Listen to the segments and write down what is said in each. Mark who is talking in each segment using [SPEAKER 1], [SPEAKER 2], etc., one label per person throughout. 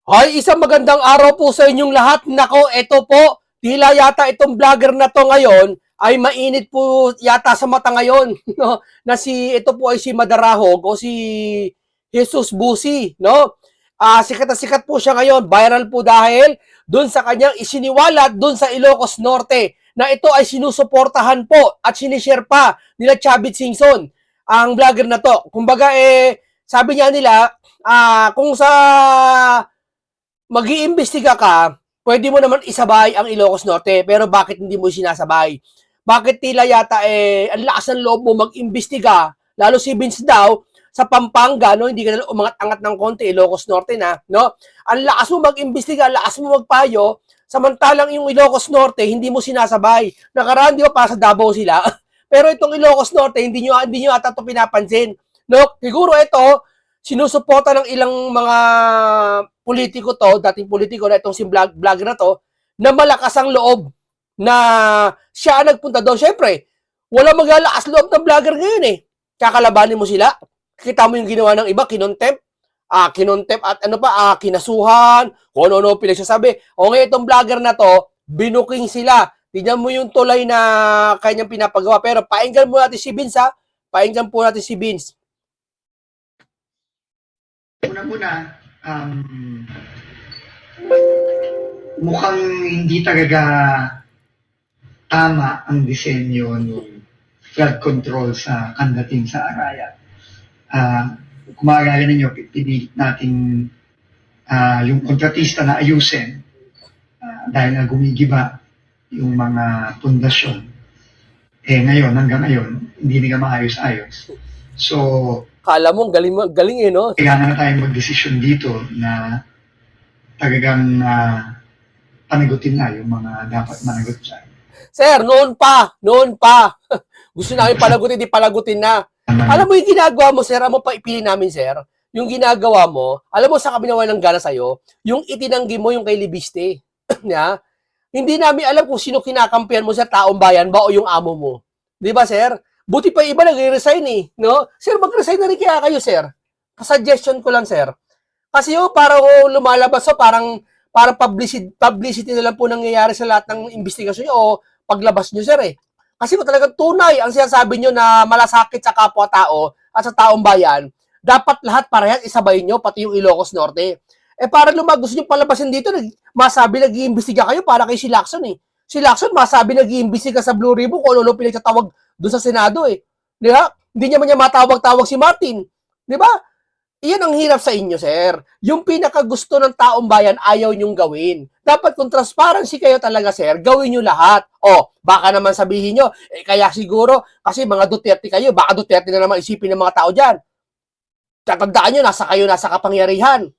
[SPEAKER 1] Ay, isang magandang araw po sa inyong lahat. Nako, eto po, tila yata itong vlogger na to ngayon ay mainit po yata sa mata ngayon, no? Na ito po ay si Madarahog o si Jesus Busi, no? Sikat na sikat po siya ngayon, viral po dahil doon sa kanyang isiniwalat doon sa Ilocos Norte na ito ay sinusuportahan po at sinishare pa nila Chavit Singson, ang vlogger na to. Kumbaga sabi niya nila, kung sa mag-iimbestiga ka, pwede mo naman isabay ang Ilocos Norte, pero bakit hindi mo sinasabay? Bakit tila yata ang lakas ng loob mo mag-imbestiga, lalo si Vince daw, sa Pampanga, no, hindi ka na umangat-angat ng konti, Ilocos Norte na, no? Ang lakas mo mag-imbestiga, lakas mo magpayo, samantalang yung Ilocos Norte, hindi mo sinasabay. Nakaraan, di ba, para sa Davao sila? Pero itong Ilocos Norte, hindi nyo ata ito pinapansin. No? Siguro ito, sinusuporta ng ilang mga politiko to, dating politiko na itong si vlogger na to, na malakas ang loob na siya ang nagpunta doon. Siyempre, wala maglalakas loob ng vlogger ngayon eh. Kakalabanin mo sila. Kita mo yung ginawa ng iba, kinontempt at kinasuhan, kung ano-ano pinagsasabi. O ngayon itong vlogger na to, binuking sila. Tignan mo yung tulay na kanyang pinapagawa. Pero painggan mo natin si Vince, ha? Painggan po natin si Vince.
[SPEAKER 2] Una-una, mukhang hindi talaga tama ang disenyo ng flood control sa kandating sa Araya. Kung maalala ninyo, pinilit natin yung kontratista na ayusin dahil na gumigiba yung mga pundasyon. Hanggang ngayon, hindi nila maayos-ayos. So,
[SPEAKER 1] Kala mo, galing eh, no?
[SPEAKER 2] kailangan na tayong mag-desisyon dito na talagang panagutin na yung mga dapat managot dyan.
[SPEAKER 1] Sir, noon pa. Gusto namin palagutin, di palagutin na. Alam mo yung ginagawa mo, sir, mo pa ipili namin, sir, yung ginagawa mo, alam mo sa kami naman ng gana sa'yo, yung itinanggi mo yung kay Libiste. Yeah? Hindi namin alam kung sino kinakampihan mo sa taong bayan ba o yung amo mo. Di ba, sir? Buti pa iba nag-resign eh. No? Sir, mag-resign na rin kaya kayo, sir. Suggestion ko lang, sir. Kasi para lumalabas parang publicity na lang po nangyayari sa lahat ng investigasyon nyo o paglabas nyo, sir eh. Kasi kung talagang tunay ang sinasabi nyo na malasakit sa kapwa-tao at sa taong bayan, dapat lahat parehas isabay nyo, pati yung Ilocos Norte. Para gusto nyo palabasin dito, masabi nag-iimbestiga kayo para kay si Lacson eh. Si Lacson, masabi nag-iimbestiga sa Blue Ribbon kung ano pinagtatawag doon sa Senado eh. Di ba? Hindi niya matawag-tawag si Martin. Di ba? Iyan ang hirap sa inyo, sir. Yung pinakagusto ng taong bayan, ayaw nyong gawin. Dapat kung transparency kayo talaga, sir, gawin nyo lahat. Baka naman sabihin nyo, kaya siguro, kasi mga Duterte kayo, baka Duterte na naman isipin ng mga tao dyan. Tatandaan nyo, nasa kapangyarihan.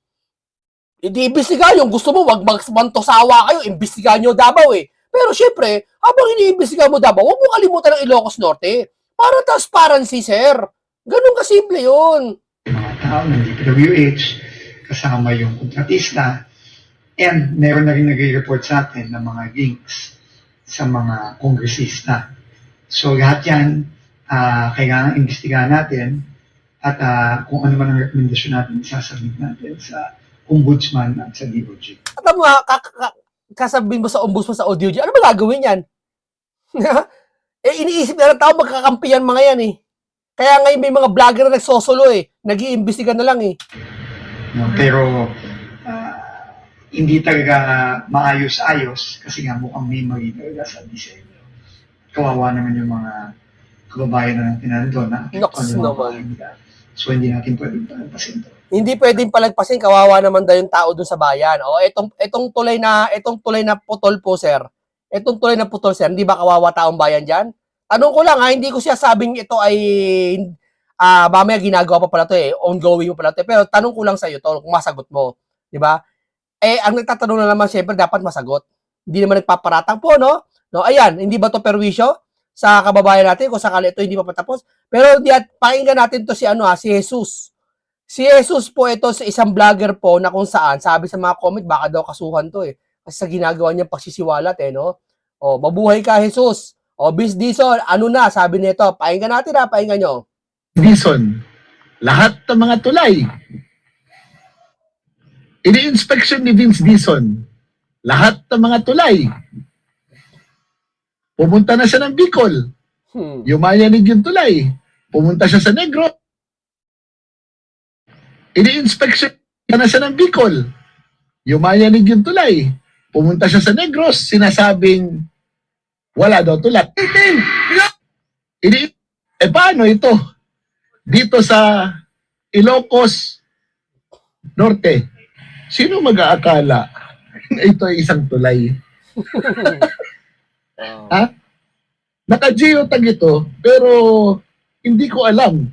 [SPEAKER 1] Hindi imbestiga yung gusto mo, wag magmantosawa kayo, imbestiga nyo Davao eh. Pero syempre, habang iniimbestiga mo Davao, huwag mo kalimutan ng Ilocos Norte. Para transparency, sir. Ganun kasimple yun.
[SPEAKER 2] Mga tao ng DPWH, kasama yung kontratista, and meron na rin nag-report sa atin ng mga links sa mga kongresista. So lahat yan, kailangan imbestigahan natin at kung ano man ang rekomendasyon natin, sasabit natin sa ombudsman at sa DOJ.
[SPEAKER 1] At ang kasabihin mo sa ombudsman sa ODOJ, ano ba gagawin yan? Iniisip na ng tao magkakampiyan mga yan eh. Kaya ngayon may mga vlogger na nagsosolo eh. Nag-iimbestiga na lang eh.
[SPEAKER 2] No, pero hindi talaga maayos-ayos kasi nga mukhang may mali talaga sa disenyo. Kawawa naman yung mga kababayan na natin nandun na
[SPEAKER 1] Nox naman.
[SPEAKER 2] So hindi natin pwedeng palagpasin to.
[SPEAKER 1] Hindi pwedeng palagpasin, kawawa naman daw yung tao doon sa bayan. Itong tulay na putol po, sir. Itong tulay na putol, sir, hindi ba kawawa taong bayan diyan? Tanong ko lang, hindi ko siya sabing ito ay mamaya ginagawa pa pala to eh, ongoing pa pala to. Pero tanong ko lang sa iyo to, kung masagot mo, 'di ba? Ang nagtatanong na naman siyempre dapat masagot. Hindi naman nagpaparatang po, no? No, ayan, hindi ba to perwisyo sa kababayan natin kung sakali ito hindi pa patapos? Pero pakinggan natin to si si Jesus. Si Jesus po ito sa isang vlogger po na kung saan sabi sa mga comment baka daw kasuhan to eh. Kasi sa ginagawa niyang pagsisiwalat no? Mabuhay ka Jesus. Bis Dison, ano na sabi nito? Pakinggan natin pakinggan nyo.
[SPEAKER 3] Dison, lahat ng mga tulay Ini-inspection ni Vince Dizon lahat ng mga tulay. Pumunta na siya ng Bicol. Yumayanig yung tulay. Pumunta siya sa Negros. Ini-inspection na siya ng Bicol. Yumayanig yung tulay. Pumunta siya sa Negros. Sinasabing wala daw tulay. Paano ito? Dito sa Ilocos Norte, sino mag-aakala na ito ay isang tulay? Ha? Naka-geotag ito, pero hindi ko alam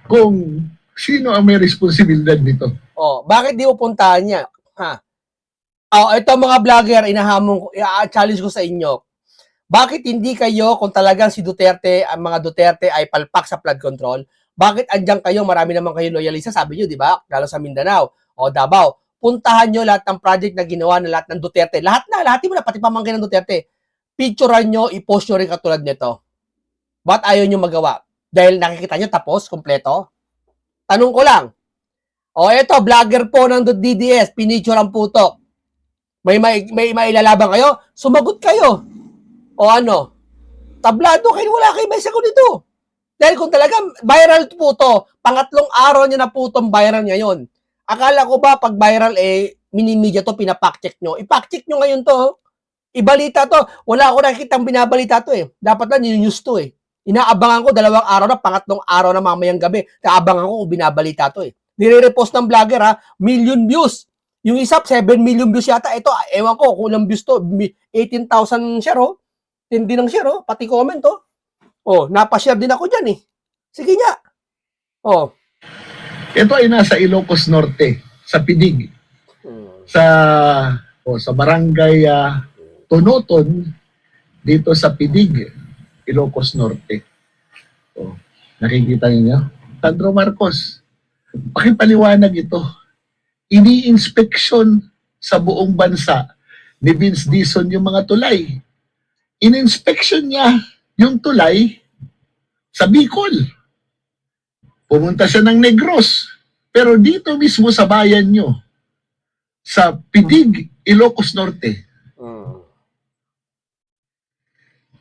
[SPEAKER 3] kung sino ang may responsibilidad nito.
[SPEAKER 1] Oh, bakit di mo puntahan niya? Ha? Oh, ito mga vlogger, inahamon ko, challenge ko sa inyo. Bakit hindi kayo, kung talagang si Duterte, ang mga Duterte ay palpak sa flood control, bakit andyan kayo, marami naman kayo loyalista, sabi nyo, di ba? Lalo sa Mindanao o Davao. Puntahan nyo lahat ng project na ginawa ng lahat ng Duterte. Lahat mo na, pati pamangkin ng Duterte. Picturean nyo, i-post nyo rin katulad nito. Ba't ayaw nyo magawa? Dahil nakikita nyo tapos, kompleto? Tanong ko lang. O eto, vlogger po ng DDS, pinicture ang putok. May mailalaban kayo? Sumagot kayo. O ano? Tablado kayo, wala kayo may sagot nito. Dahil kung talaga viral po to, pangatlong araw niya na po itong viral ngayon. Akala ko ba pag viral mini-media to, pinapack-check nyo. I-pack-check nyo ngayon to. Ibalita to. Wala ako nakikitang binabalita to Dapat lang news to Inaabangan ko 2 araw na, pangatlong araw na mamayang gabi. Inaabangan ko kung binabalita to Nire-repost ng vlogger million views. Yung isa, 7 million views yata. Ito, ewan ko kung ilang views to. 18,000 share Hindi ng share pati comment napashare din ako dyan Sige nga.
[SPEAKER 3] Ito ay nasa Ilocos Norte, sa Pidig. Sa barangay Tonoton, dito sa Pidig, Ilocos Norte. Nakikita niyo? Sandro Marcos, pakipaliwanag ito. Ini-inspeksyon sa buong bansa ni Vince Dizon yung mga tulay. In-inspection niya yung tulay sa Bicol. Pumunta siya ng Negros. Pero dito mismo sa bayan nyo, sa Pidig, Ilocos Norte.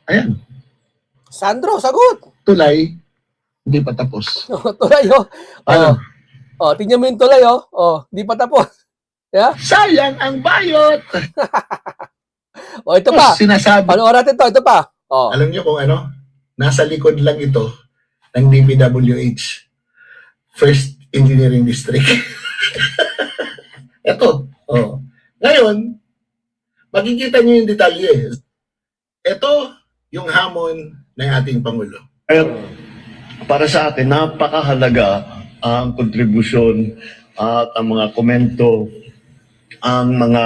[SPEAKER 3] Ayan.
[SPEAKER 1] Sandro, sagot.
[SPEAKER 3] Tulay, hindi pa tapos.
[SPEAKER 1] Tulay,
[SPEAKER 3] Ano?
[SPEAKER 1] tingnan mo yung tulay, hindi pa tapos. Yeah?
[SPEAKER 3] Sayang ang bayot!
[SPEAKER 1] Ito pa.
[SPEAKER 3] Sinasabi.
[SPEAKER 1] Panoorin natin ito pa.
[SPEAKER 3] Alam niyo kung ano? Nasa likod lang ito ng DPWH. First Engineering District. Ito. Ngayon, makikita niyo yung detalye. Ito yung hamon ng ating Pangulo.
[SPEAKER 4] Para sa atin, napakahalaga ang kontribusyon at ang mga komento, ang mga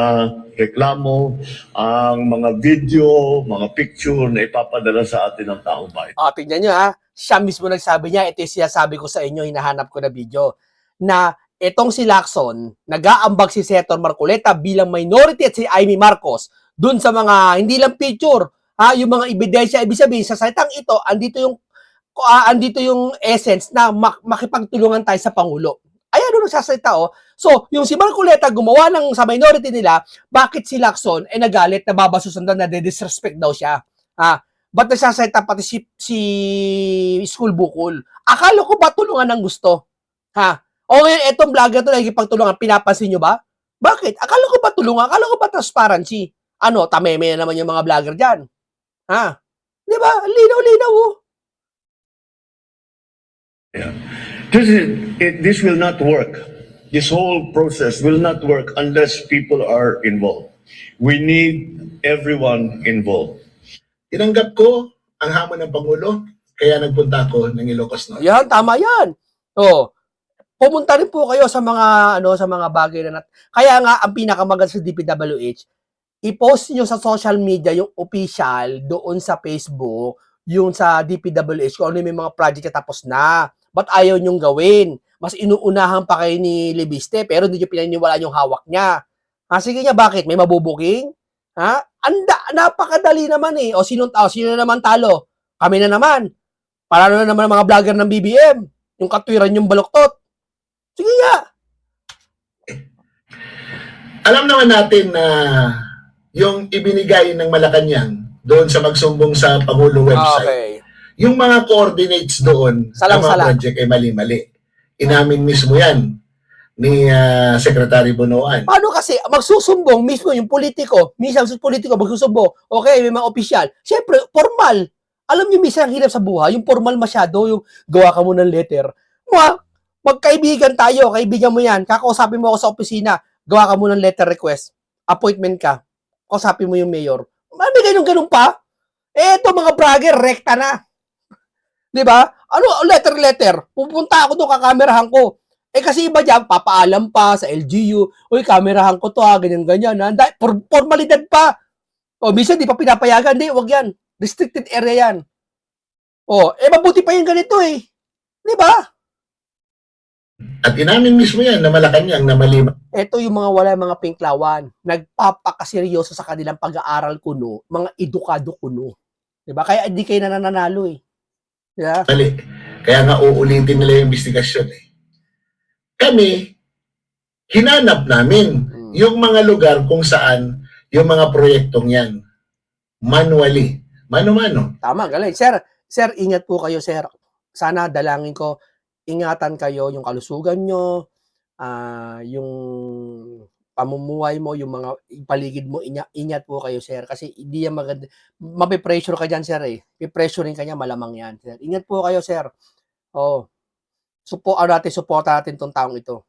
[SPEAKER 4] reklamo, ang mga video, mga picture na ipapadala sa atin ng taong bayan.
[SPEAKER 1] Tingnan nyo siya mismo nagsabi niya, ito yung sinasabi ko sa inyo, hinahanap ko na video, na itong si Lacson, nag-aambag si Senator Marcoleta bilang minority at si Amy Marcos, dun sa mga, hindi lang picture, yung mga ebidensya, ibig sabihin, sa salitang ito, andito yung essence na makipagtulungan tayo sa Pangulo. Ayan doon nagsasalita So, yung si Marcoleta gumawa ng sa minority nila, bakit si Lacson nagalit, nababasusan daw, na disrespect daw siya? Ba't nagsasalita pati si School Bukol? Akala ko ba tulungan ng gusto? O ngayon, etong vlogger to, nagkipagtulungan, pinapansin nyo ba? Bakit? Akala ko ba tulungan? Akala ko ba transparency? Tameme na naman yung mga vlogger dyan. Di ba? Linaw-linaw
[SPEAKER 4] This will not work. This whole process will not work unless people are involved. We need everyone involved.
[SPEAKER 3] Tinanggap ko ang hamon ng Pangulo, kaya nagpunta ako ng Ilocos Norte.
[SPEAKER 1] Yan, tama yan. Pumunta rin po kayo sa mga sa mga bagay na kaya nga ang pinakamaganda sa DPWH, i-post niyo sa social media yung official doon sa Facebook, yung sa DPWH kung ano yung mga project na tapos na. Ba't ayaw niyong gawin? Mas inuunahan pa kayo ni Libiste pero hindi niyo pinaniniwalaan yung hawak niya. Sige nga, bakit? May mabubuking? Napakadali naman O sino naman talo? Kami na naman. Paralo na naman ang mga vlogger ng BBM. Yung katwiran yung baluktot. Sige nga.
[SPEAKER 3] Alam naman natin na yung ibinigay ng Malacanang doon sa magsumbong sa Pangulo website,
[SPEAKER 1] Okay.
[SPEAKER 3] yung mga coordinates doon ng mga
[SPEAKER 1] Salang-sala.
[SPEAKER 3] project ay mali-mali. Inamin mismo yan ni Secretary Bonoan.
[SPEAKER 1] Paano kasi magsusumbong mismo yung politiko, minsan yung politiko magsusumbong, okay, may mga opisyal. Siyempre, formal. Alam niyo, minsan ang hirap sa buhay, yung formal masyado, yung gawa ka mo ng letter. Magkaibigan tayo, kaibigan mo yan, kakausapin mo ako sa opisina, gawa ka mo ng letter request, appointment ka, kausapin mo yung mayor. May ganun-ganun pa. Eto mga bragger, rekta na. Di ba? Ano, letter. Pupunta ako doon, kakamerahan ko. Kasi iba dyan, papaalam pa sa LGU, uy, kamerahan ko to ganyan-ganyan. Formalidad pa. O, minsan di pa pinapayagan. Hindi, wag yan. Restricted area yan. O, mabuti pa yung ganito eh. Di ba?
[SPEAKER 3] At inamin mismo yan na Malacanang na mali.
[SPEAKER 1] Ito yung mga pinklawan. Nagpapakaseryoso sa kanilang pag-aaral kuno, mga edukado kuno. Di ba? Kaya hindi kayo nananalo eh. Yeah.
[SPEAKER 3] Mali. Kaya nga uulitin nila yung investigasyon eh. Kami, hinanap namin yung mga lugar kung saan yung mga proyektong yan. Manually. Mano-mano.
[SPEAKER 1] Tama, galing. Sir, ingat po kayo, sir. Sana dalangin ko, ingatan kayo yung kalusugan nyo, yung pamumuhay mo, yung mga paligid mo, ingat po kayo, sir. Kasi hindi yan maganda. Mapipressure ka dyan, sir eh. Pipressurein ka niya, malamang yan, sir. Ingat po kayo, sir. Oh. Suporta natin tong taong ito.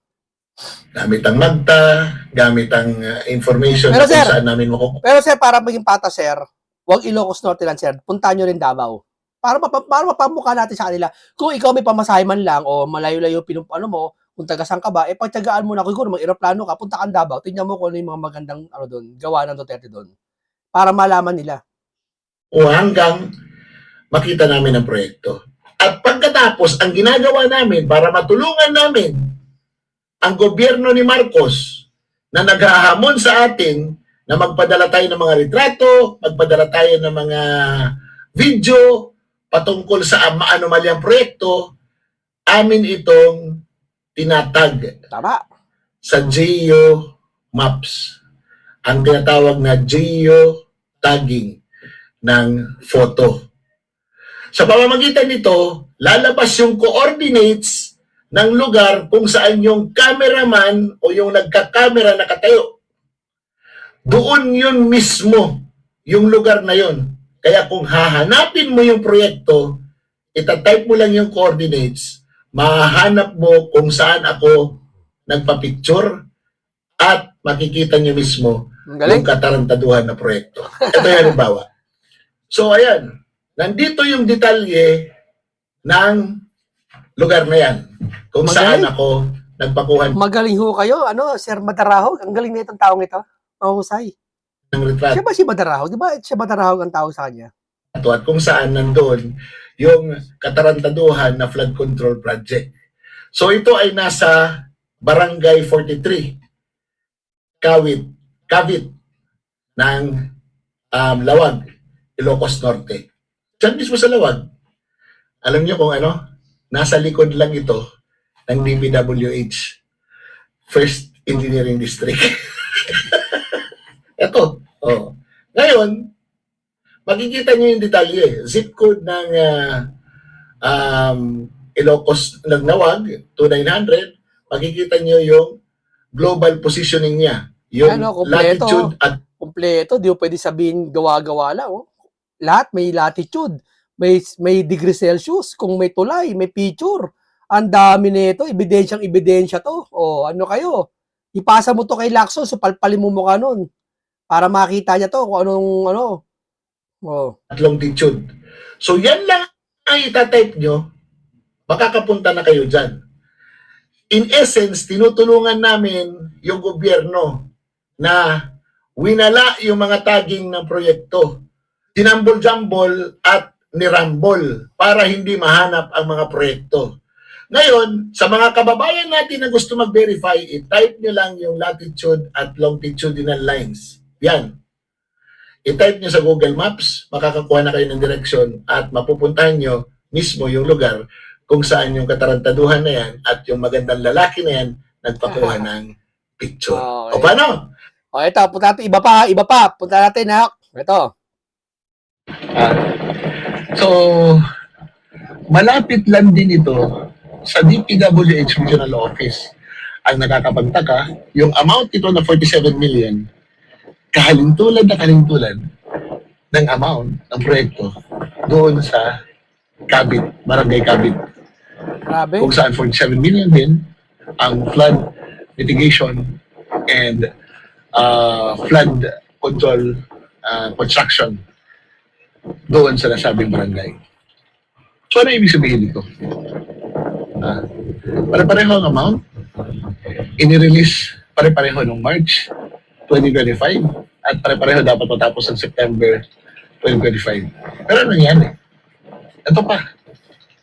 [SPEAKER 3] Gamit ang magta, gamit ang information
[SPEAKER 1] Pero,
[SPEAKER 3] kung
[SPEAKER 1] sir,
[SPEAKER 3] saan namin makukuha.
[SPEAKER 1] Pero sir, para maging pata, sir, huwag Ilocos Norte lang, sir. Puntahan nyo rin Davao. Para mapamukha natin sa kanila. Kung ikaw may pamasahe man lang o malayo-layo mo, kung taga-saan ka ba, pagtyagaan mo na siguro, mag-aeroplano ka, punta kang Davao, tingnan mo kung ano yung mga magandang doon, gawa ng Duterte doon. Para malaman nila.
[SPEAKER 3] O hanggang makita namin ang proyekto. At pagkatapos, ang ginagawa namin para matulungan namin ang gobyerno ni Marcos na naghahamon sa atin na magpadala tayo ng mga retrato, magpadala tayo ng mga video patungkol sa anomalyang proyekto, amin itong tinatag
[SPEAKER 1] Tama.
[SPEAKER 3] sa Geo Maps. Ang tinatawag na Geo Tagging ng photo. Sa pamamagitan nito, lalabas yung coordinates ng lugar kung saan yung cameraman o yung nagka-camera nakatayo. Doon yun mismo, yung lugar na yun. Kaya kung hahanapin mo yung proyekto, itatype mo lang yung coordinates, mahahanap mo kung saan ako nagpa-picture at makikita nyo mismo
[SPEAKER 1] Galing.
[SPEAKER 3] yung katarantaduhan na proyekto. Ito yung halimbawa. So, ayan. Nandito yung detalye ng lugar na yan. Kung saan
[SPEAKER 1] Magaling.
[SPEAKER 3] ako nagpakuhan
[SPEAKER 1] Magaling ho kayo. Sir Madarahog. Ang galing na itong taong ito. Mahusay.
[SPEAKER 3] ng retrato.
[SPEAKER 1] Siya ba si Madarahog? Di ba siya Madarahog ang tawag sa kanya?
[SPEAKER 3] At kung saan nandoon yung katarantaduhan na flood control project. So ito ay nasa Barangay 43, Cavite ng Lawag, Ilocos Norte. Diyan mismo sa Lawag. Alam niyo kung ano? Nasa likod lang ito ng DPWH, First Engineering District. Ito. Oh. Ngayon, makikita niyo yung detalye. Zip code ng Ilocos, ng Nawag, 2900. Makikita niyo yung global positioning niya. Yung
[SPEAKER 1] Kompleto.
[SPEAKER 3] latitude at
[SPEAKER 1] Kompleto. Di mo pwede sabihin gawa-gawa lang. Lahat may latitude. May degree Celsius. Kung may tulay, may picture. Ang dami nito. Ebidensya to. Ano kayo? Ipasa mo to kay Lacson. Palpalin mo mukha nun. Para makita niya to kung anong
[SPEAKER 3] at longitude. So yan lang ang itatype nyo, makakapunta na kayo dyan. In essence, tinutulungan namin yung gobyerno na winala yung mga tagging ng proyekto. Tinambol-jambol at nirambol para hindi mahanap ang mga proyekto. Ngayon, sa mga kababayan natin na gusto mag-verify, i-type nyo lang yung latitude at longitudinal lines. Yan. I-type nyo sa Google Maps, makakakuha na kayo ng direksyon at mapupuntahan nyo mismo yung lugar kung saan yung katarantaduhan na yan at yung magandang lalaki na yan nagpakuha ng picture.
[SPEAKER 1] Okay.
[SPEAKER 3] O paano?
[SPEAKER 1] O, ito, punta natin, iba pa. Punta natin, ha? Ito.
[SPEAKER 3] So, malapit lang din ito sa DPWH Regional Office. Ang nakakapagtaka, yung amount ito na 47 million, kahalintulad ng amount ng proyekto doon sa Cabit, Barangay Cabit,
[SPEAKER 1] Grabe.
[SPEAKER 3] kung saan 47 million din ang flood mitigation and flood control construction doon sa nasabing barangay. So ano ibig sabihin dito? Pare-pareho ang amount, inirelease pare-pareho noong March 2025 at pare-pareho dapat matapos ng September 2025. Pero ano nangyari? Ito pa,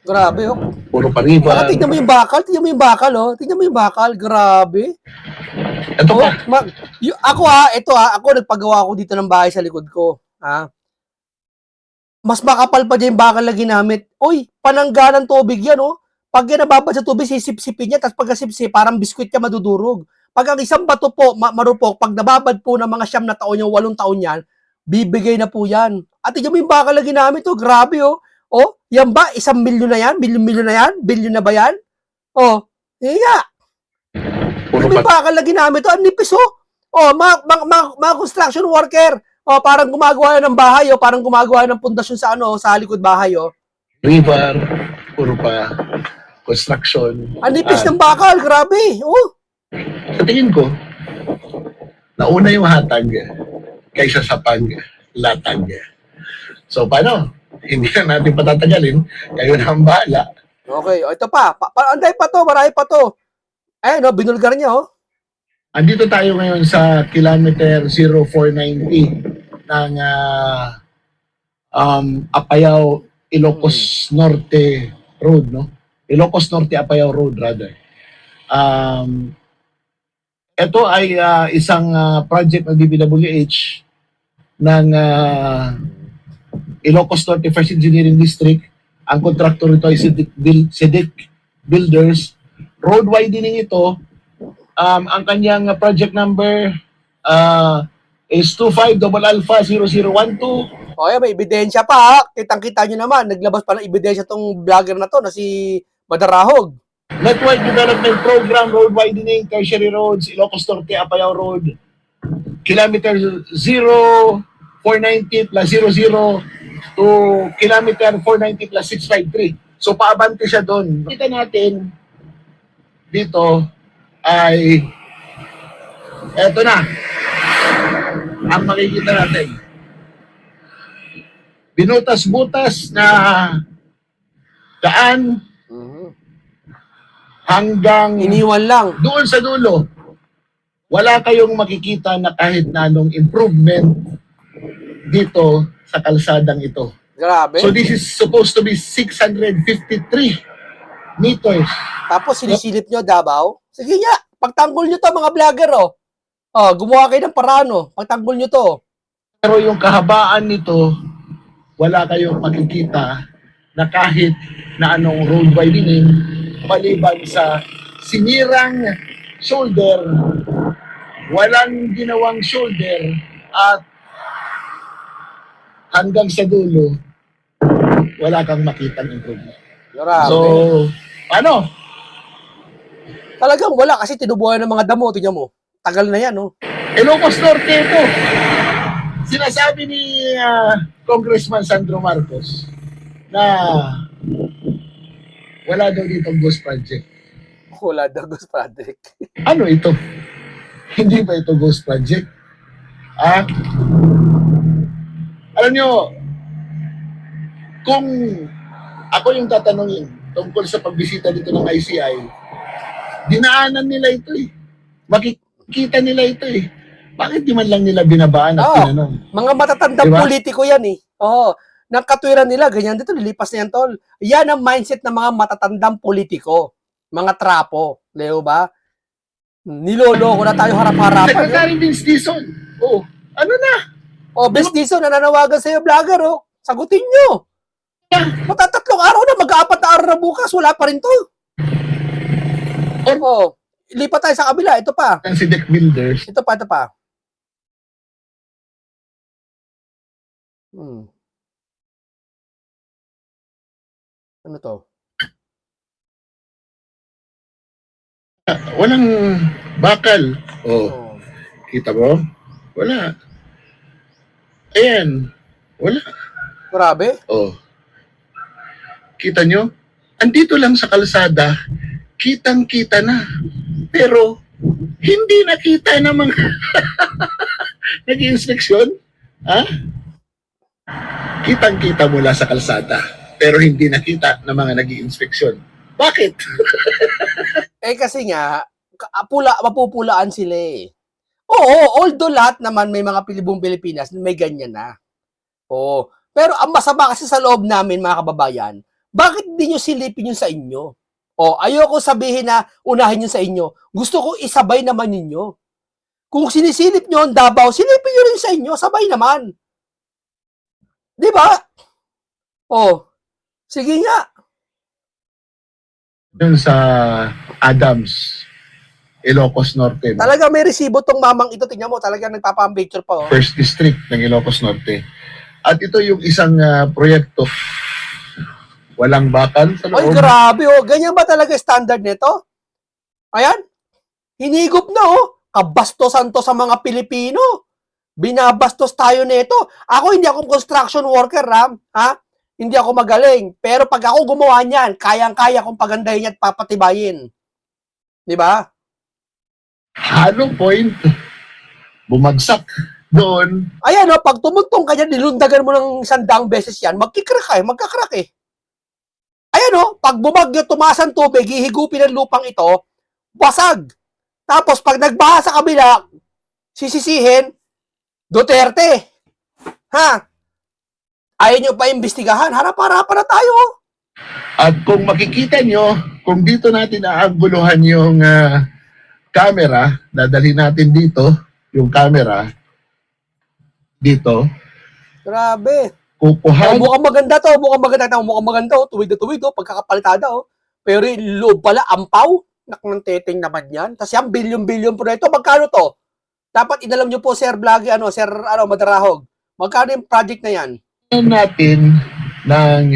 [SPEAKER 1] Grabe, oh.
[SPEAKER 3] puro pariba.
[SPEAKER 1] Saka tignan mo yung bakal. Tignan mo yung bakal, oh. Tignan mo yung bakal. Grabe.
[SPEAKER 3] Ito
[SPEAKER 1] Oh,
[SPEAKER 3] pa,
[SPEAKER 1] ako nagpagawa ako dito ng bahay sa likod ko. Ha? Mas makapal pa dyan yung bakal na ginamit. Uy, panangga ng tubig yan, oh. Pag yan nababad sa tubig, sisip-sipin niya, tapos pagkasipsip, parang biskwit ka madudurog. Pag ang isang bato po, marupok, pag nababad po ng mga 9 na taon yung 8 taon yan, bibigay na po yan. At tignan mo yung bakal na ginamit, oh. Grabe, oh. Oh, yan ba? 1 milyon na yan? Milyon na yan? Bilyon na ba yan? Oh, nga.
[SPEAKER 3] puro
[SPEAKER 1] May bakal na ginamit, oh. Ang nipis, oh. Oh, mga construction worker. Oh, parang gumagawa ng bahay, oh. Parang gumagawa ng pundasyon sa sa likod bahay, oh.
[SPEAKER 3] river, puro pa construction.
[SPEAKER 1] Ang nipis
[SPEAKER 3] At
[SPEAKER 1] ng bakal, grabe. Oh.
[SPEAKER 3] sa tingin ko, nauna yung hatag kaysa sa paglatag. So paano? Hindi na natin patatagalin. Kayo na ang bahala.
[SPEAKER 1] Okay, oh, ito pa. Anday pa to, marami pa to. Ayun, no, binulgar niya, oh.
[SPEAKER 3] Andito tayo ngayon sa kilometer 0490 ng Apayao Ilocos Norte Road, no? Ilocos Norte Apayao Road rather. Ito ay isang project ng DPWH ng Ilocos Norte First Engineering District. Ang contractor nito ay Sidic Builders. Road widening ito. Ang kanyang project number is 25 Double Alpha 0012.
[SPEAKER 1] O, may ebidensya pa, ha. Kitang-kita nyo naman. Naglabas pa ng ebidensya tong vlogger na to na si Madarahog.
[SPEAKER 3] Network Development Program, Road Widening, Tertiary Roads, Ilocos Norte, Apayao Road, kilometer 0490 plus 00 to kilometer 490 plus 653. So, paabante siya doon. Kita natin dito ay eto na ang makikita natin. Binutas-butas na daan hanggang
[SPEAKER 1] Iniwan lang.
[SPEAKER 3] doon sa dulo. Wala kayong makikita na kahit na anong improvement dito sa kalsadang ito.
[SPEAKER 1] Grabe.
[SPEAKER 3] So this is supposed to be 653 meters.
[SPEAKER 1] Tapos sinisilip nyo, Davao. Sige nga, pagtanggol nyo to, mga vlogger, oh. Oh, gumawa kayo ng paraan, oh. Pagtanggol nyo to.
[SPEAKER 3] Pero yung kahabaan nito, wala kayong makikita na kahit na anong road widening maliban sa sinirang shoulder, walang ginawang shoulder at hanggang sa dulo, wala kang makitang improvement.
[SPEAKER 1] Grabe.
[SPEAKER 3] So, ano?
[SPEAKER 1] Talagang wala kasi tinubuhan ng mga damo. Tingnan mo. Tagal na yan, oh.
[SPEAKER 3] Ilocos Norte ito. Sinasabi ni Congressman Sandro Marcos na wala daw dito ghost project.
[SPEAKER 1] Wala daw ghost project.
[SPEAKER 3] Ano ito? Hindi ba ito ghost project? Alam nyo, kung ako yung tatanungin tungkol sa pagbisita dito ng ICI, dinaanan nila ito eh. Makikita nila ito eh. Bakit di man lang nila binabaan at tinanong?
[SPEAKER 1] Mga matatandang
[SPEAKER 3] Diba?
[SPEAKER 1] politiko yan, eh. Oo. Nang katwiran nila, ganyan dito, lilipas na yan, tol. Yan ang mindset ng mga matatandang politiko. Mga trapo. Leo ba? Niloloko na tayo harap-harapan. Eh.
[SPEAKER 3] Secretary Vince Dizon. Oh, ano na?
[SPEAKER 1] O, Bestizo, nananawagan sa'yo, vlogger, oh. Sagutin nyo. Matatatlong araw na, mag-4 na araw na bukas, wala pa rin to. Oh, lipat tayo sa kabila, ito pa.
[SPEAKER 3] Si Deck Builders.
[SPEAKER 1] Ito pa. Hmm. Ano to?
[SPEAKER 3] Walang bakal. Oh,
[SPEAKER 1] Oh.
[SPEAKER 3] kita mo? Wala. Ayan. Wala.
[SPEAKER 1] Grabe.
[SPEAKER 3] Oh, kita nyo? Andito lang sa kalsada, kitang-kita na. Pero, hindi nakita ng mga nag-inspeksyon. Ha? Kitang-kita mula sa kalsada, pero hindi nakita ng mga nag-inspeksyon. Bakit?
[SPEAKER 1] Eh kasi nga, mapupulaan sila eh. Oo, although lahat naman may mga pilibong Pilipinas, may ganyan na. Oo. Pero ang masama kasi sa loob namin, mga kababayan, bakit di nyo silipin yun sa inyo? O, ayoko sabihin na unahin yun sa inyo. Gusto ko isabay naman ninyo. Kung sinisilip nyo ang Davao, silipin nyo rin sa inyo, sabay naman. Di ba? O, sige nga.
[SPEAKER 3] Yun sa Adams, Ilocos Norte, no?
[SPEAKER 1] Talaga may resibo tong mamang ito. Tingnan mo, talaga nagpapang-picture pa. Oh.
[SPEAKER 3] First District ng Ilocos Norte. At ito yung isang proyekto. Walang bakal sa
[SPEAKER 1] Ay,
[SPEAKER 3] loob.
[SPEAKER 1] grabe. Oh. Ganyan ba talaga standard nito? Ayan. Hinigop na oh. Kabastosan to sa mga Pilipino. Binabastos tayo nito. Ako hindi ako construction worker, Ram. Ha? Hindi ako magaling. Pero pag ako gumawa niyan, kayang-kaya kong pagandahin at papatibayin. Di ba?
[SPEAKER 3] Hollow point. Bumagsak doon.
[SPEAKER 1] Ayan oh, pag tumutong ka dyan, nilundagan mo ng 100 beses yan, magkakrak eh. Ayan oh, pag bumagyo, tumaas ang tubig, hihigupin ang lupang ito, basag. Tapos pag nagbaha sa kabila, sisisihin, Duterte. Ha? Ayaw nyo pa imbestigahan? Harap-harapan na tayo.
[SPEAKER 3] At kung makikita nyo, kung dito natin aanggulohan yung camera, dadalhin natin dito, yung camera, dito,
[SPEAKER 1] Grabe.
[SPEAKER 3] kukuhan,
[SPEAKER 1] Mukhang maganda to. Mukhang maganda oh. Tuwid na, pagkakapalitada oh. Pero yung loob pala, ampaw. Ng teteng naman yan. Kasi ang bilyon-bilyon po na ito. Magkano to? Dapat inalam nyo po, Sir Vlog, Sir Madarahog. Magkano yung project na yan?
[SPEAKER 3] natin ng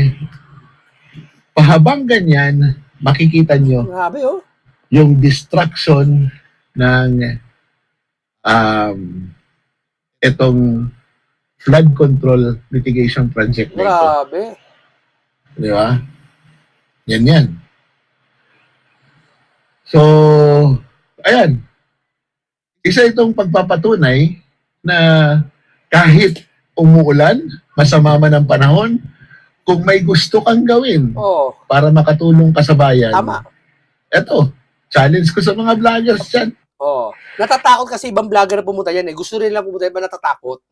[SPEAKER 3] pahabang ganyan, makikita nyo
[SPEAKER 1] Grabe oh.
[SPEAKER 3] yung destruction ng itong flood control mitigation project na ito.
[SPEAKER 1] Grabe.
[SPEAKER 3] Di ba? Yan. So, ayan. Isa itong pagpapatunay na kahit umuulan, masama man ang panahon, kung may gusto kang gawin
[SPEAKER 1] Oh,
[SPEAKER 3] para makatulong ka sa bayan,
[SPEAKER 1] tama.
[SPEAKER 3] eto, challenge ko sa mga vloggers dyan.
[SPEAKER 1] Oh. Natatakot kasi ibang vlogger na pumunta yan eh. Gusto rin lang pumunta yan, ba natatakot?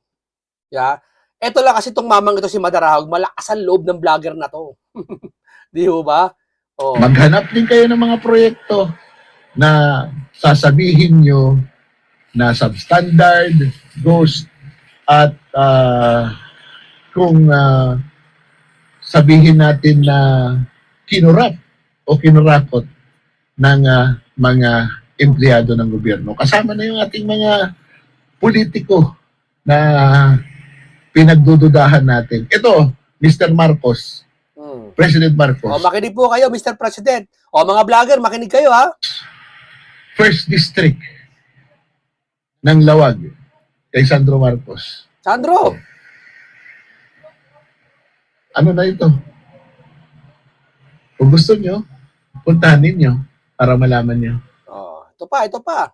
[SPEAKER 1] Yeah. Ito lang kasi itong mamang ito si Madarahog, malakas ang loob ng vlogger na to. Di ba? Oh.
[SPEAKER 3] Maghanap din kayo ng mga proyekto na sasabihin nyo na substandard, ghost, at kung sabihin natin na kinurap o kinurakot ng mga empleyado ng gobyerno. Kasama na yung ating mga politiko na pinagdududahan natin. Ito, Mr. Marcos, President Marcos.
[SPEAKER 1] Oh, makinig po kayo, Mr. President. O, mga vlogger, makinig kayo, ha?
[SPEAKER 3] First District ng Lawag kay Sandro Marcos.
[SPEAKER 1] Sandro,
[SPEAKER 3] Ano na ito? Kung gusto nyo, puntahan ninyo para malaman nyo.
[SPEAKER 1] oh, ito pa.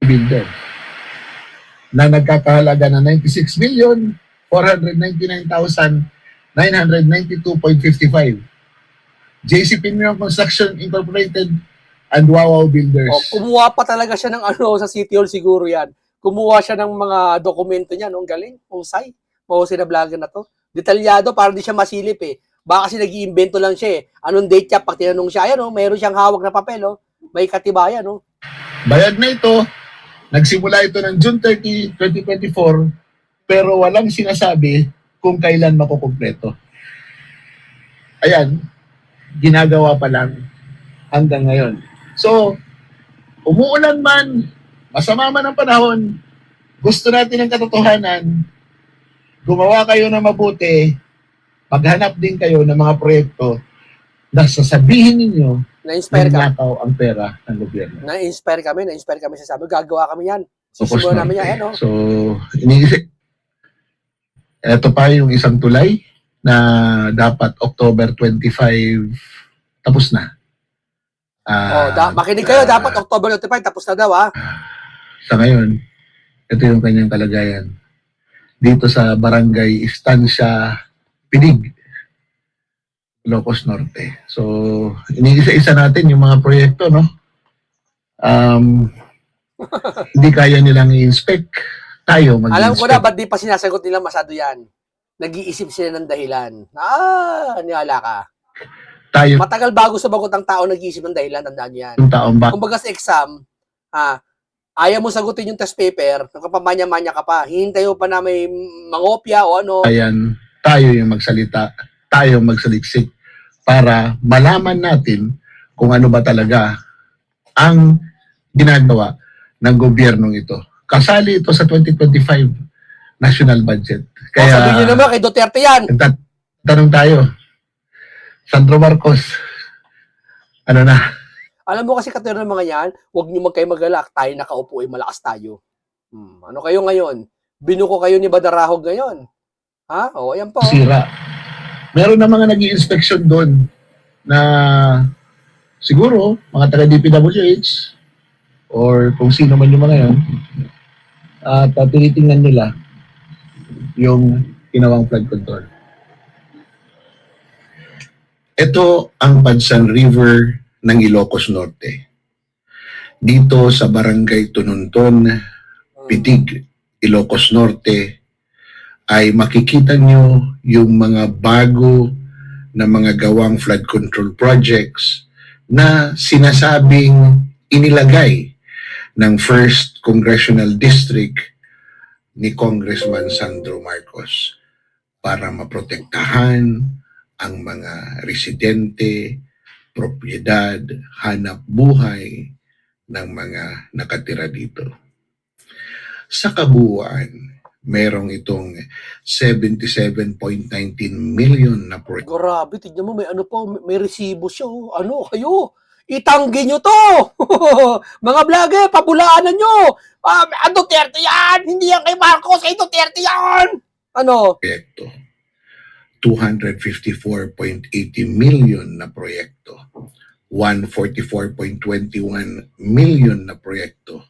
[SPEAKER 3] Builder na nagkakahalaga na 96,499,992.55. JC Pinyon Construction Incorporated and Wawaw Builders.
[SPEAKER 1] Oh, kumuha pa talaga siya ng sa City Hall siguro yan. Kumuha siya ng mga dokumento niya, no? Ang galing, husay. Mahusay na vlogger na to. Detalyado, para di siya masilip eh. Baka kasi nag-iimbento lang siya eh. Anong date siya? Pag tinanong siya, ayan, mayroon siyang hawak na papel, may katibayan,
[SPEAKER 3] Bayad na ito. Nagsimula ito ng June 30, 2024, pero walang sinasabi kung kailan makukumpleto. Ayan, ginagawa pa lang hanggang ngayon. So, umuulan man, masama man ang panahon, gusto natin ng katotohanan, gumawa kayo ng mabuti, maghanap din kayo ng mga proyekto na sasabihin ninyo
[SPEAKER 1] Na-inspire ka.
[SPEAKER 3] nagnakaw ang pera ng gobyerno.
[SPEAKER 1] Na-inspire kami sa sabi. Gagawa kami yan.
[SPEAKER 3] Focus
[SPEAKER 1] Sisimulan namin
[SPEAKER 3] Norte.
[SPEAKER 1] yan, no?
[SPEAKER 3] So, iniisip. Ito pa yung isang tulay na dapat October 25 tapos na.
[SPEAKER 1] Makinig kayo, dapat October 25, tapos na daw, ha?
[SPEAKER 3] Sa ngayon, ito yung kanyang kalagayan. Dito sa Barangay Estancia Pinig, Ilocos Norte. So, iniisa-isa natin yung mga proyekto, no? Hindi kaya nilang i-inspect. Tayo mag-inspect.
[SPEAKER 1] Alam ko na, ba't di pa sinasagot nila masyado yan? Nag-iisip sila ng dahilan. Niwala ka.
[SPEAKER 3] Tayo
[SPEAKER 1] Matagal bago sumagot ang tao nag-iisip ng dahilan, tandaan niyo yan.
[SPEAKER 3] yung taong ba
[SPEAKER 1] Kumbaga sa exam, ayaw mo sagutin yung test paper, nagpapamanya-manya ka pa, hihintay mo pa na may mangopya o ano.
[SPEAKER 3] ayan, tayo yung magsalita, tayo yung magsaliksik para malaman natin kung ano ba talaga ang ginagawa ng gobyernong ito. Kasali ito sa 2025 national budget. Kaya,
[SPEAKER 1] Sabihin nyo naman kay Duterte yan.
[SPEAKER 3] tanong tayo, Sandro Marcos, ano na?
[SPEAKER 1] Alam mo kasi katulad ng mga yan, huwag nyo kayo magalak, tayo nakaupo ay malakas tayo. Ano kayo ngayon? Binuko kayo ni Badarahog ngayon. Ha? O, ayan po.
[SPEAKER 3] Sira. Meron na mga nag-i-inspection doon na siguro mga taga-DPWH or kung sino man yung mga yan at tinitingnan nila yung ginawang flood control. Ito ang Padsan River ng Ilocos Norte. Dito sa Barangay Tununton, Pitig, Ilocos Norte, ay makikita nyo yung mga bago na mga gawang flood control projects na sinasabing inilagay ng 1st Congressional District ni Congressman Sandro Marcos para maprotektahan ang mga residente, propiedad, hanap buhay ng mga nakatira dito. Sa kabuuan, merong itong 77.19 million na project.
[SPEAKER 1] Grabe, tignan mo, may ano po, may resibo siya. Oh. Ano kayo? Itanggi nyo to! Mga vlogger, pabulaanan nyo! Duterte yan! Hindi yan kay Marcos, kay Duterte yan! Ano?
[SPEAKER 3] Proyekto. 254.80 million na proyekto. 144.21 million na proyekto.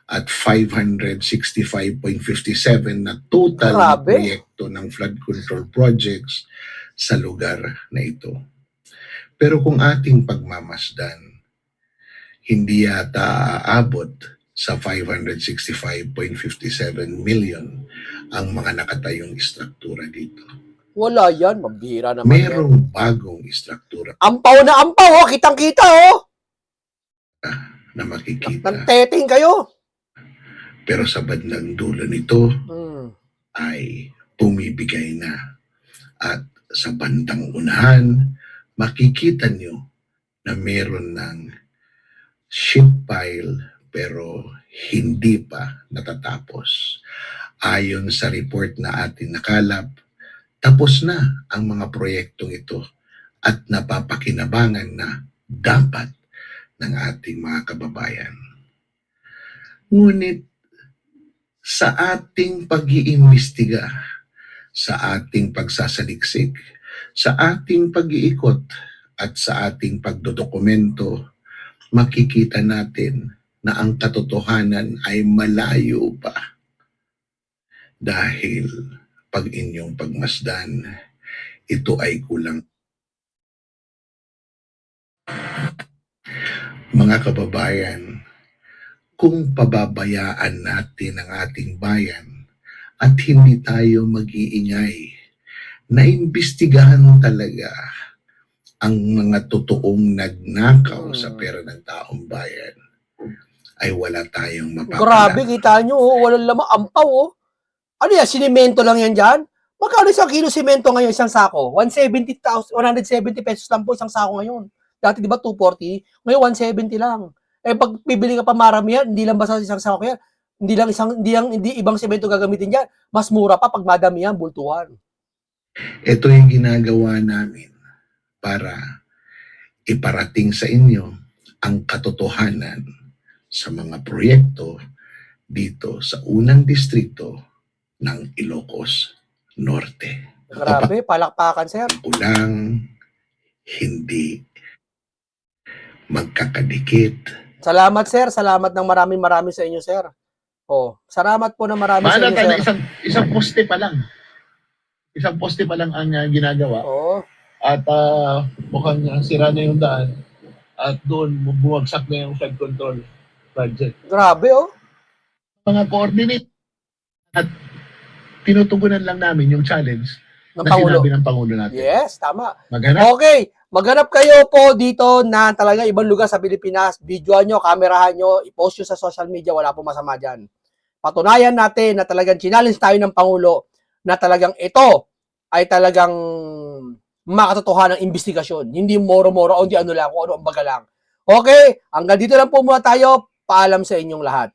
[SPEAKER 3] At 565.57 na total na
[SPEAKER 1] Grabe.
[SPEAKER 3] proyekto ng flood control projects sa lugar na ito. Pero kung ating pagmamasdan, hindi yata aabot sa 565.57 million ang mga nakatayong istruktura dito.
[SPEAKER 1] Wala yan, mabihira naman yan.
[SPEAKER 3] Merong bagong istruktura
[SPEAKER 1] Ampaw na ampaw, oh! Kitang-kita, oh!
[SPEAKER 3] na makikita.
[SPEAKER 1] Nanteting kayo!
[SPEAKER 3] Pero sa bandang dulo nito
[SPEAKER 1] Hmm.
[SPEAKER 3] ay pumibigay na. At sa bandang unahan, makikita nyo na meron ng ship pile pero hindi pa natatapos. Ayon sa report na ating nakalap, tapos na ang mga proyektong ito at napapakinabangan na dapat ng ating mga kababayan. Ngunit sa ating pag-iimbestiga, sa ating pagsasaliksik, sa ating pag-iikot at sa ating pagdodokumento, makikita natin na ang katotohanan ay malayo pa. Dahil pag inyong pagmasdan, ito ay kulang. Mga kababayan, kung pababayaan natin ang ating bayan at hindi tayo mag-iingay na imbestigahan talaga ang mga totoong nagnakaw sa pera ng taong bayan, ay wala tayong mapapala.
[SPEAKER 1] Grabe, kita nyo, oh, walang lamang ampaw, oh. Ano yan, sinimento lang yan dyan? Magkano isang kilo simento ngayon, isang sako? 170 pesos lang po isang sako ngayon. Dati di ba 240? Ngayon 170 lang. Eh pag bibili ka pa marami yan, hindi lang basta isang sako yan. Hindi ibang semento gagamitin diyan. Mas mura pa pag madamihan, bultuhan.
[SPEAKER 3] Ito yung ginagawa namin para iparating sa inyo ang katotohanan sa mga proyekto dito sa unang distrito ng Ilocos Norte.
[SPEAKER 1] Grabe, palakpakan, sir.
[SPEAKER 3] Kulang, hindi magkakadikit.
[SPEAKER 1] Salamat, sir. Salamat ng marami sa inyo, sir. Oh, salamat po na marami sa
[SPEAKER 3] Mahala
[SPEAKER 1] inyo,
[SPEAKER 3] tayo
[SPEAKER 1] sir.
[SPEAKER 3] na isang poste pa lang. Isang poste pa lang ang ginagawa.
[SPEAKER 1] Oo.
[SPEAKER 3] At mukhang sira na yung daan. At doon bumagsak na yung flood control project.
[SPEAKER 1] Grabe, oh.
[SPEAKER 3] Mga coordinate at tinutugunan lang namin yung challenge
[SPEAKER 1] Ng
[SPEAKER 3] na
[SPEAKER 1] Pangulo.
[SPEAKER 3] sinabi ng Pangulo natin.
[SPEAKER 1] Yes, tama.
[SPEAKER 3] Maghanap.
[SPEAKER 1] Okay, maghanap kayo po dito na talaga ibang lugar sa Pilipinas. Videoan nyo, kamerahan nyo, i-post nyo sa social media, wala po masama dyan. Patunayan natin na talagang challenge tayo ng Pangulo na talagang ito ay talagang makatotohanan ng investigasyon. Hindi moro-moro o hindi ano lang, kung ano ang baga lang. Okay, hanggang dito lang po muna tayo. Paalam sa inyong lahat.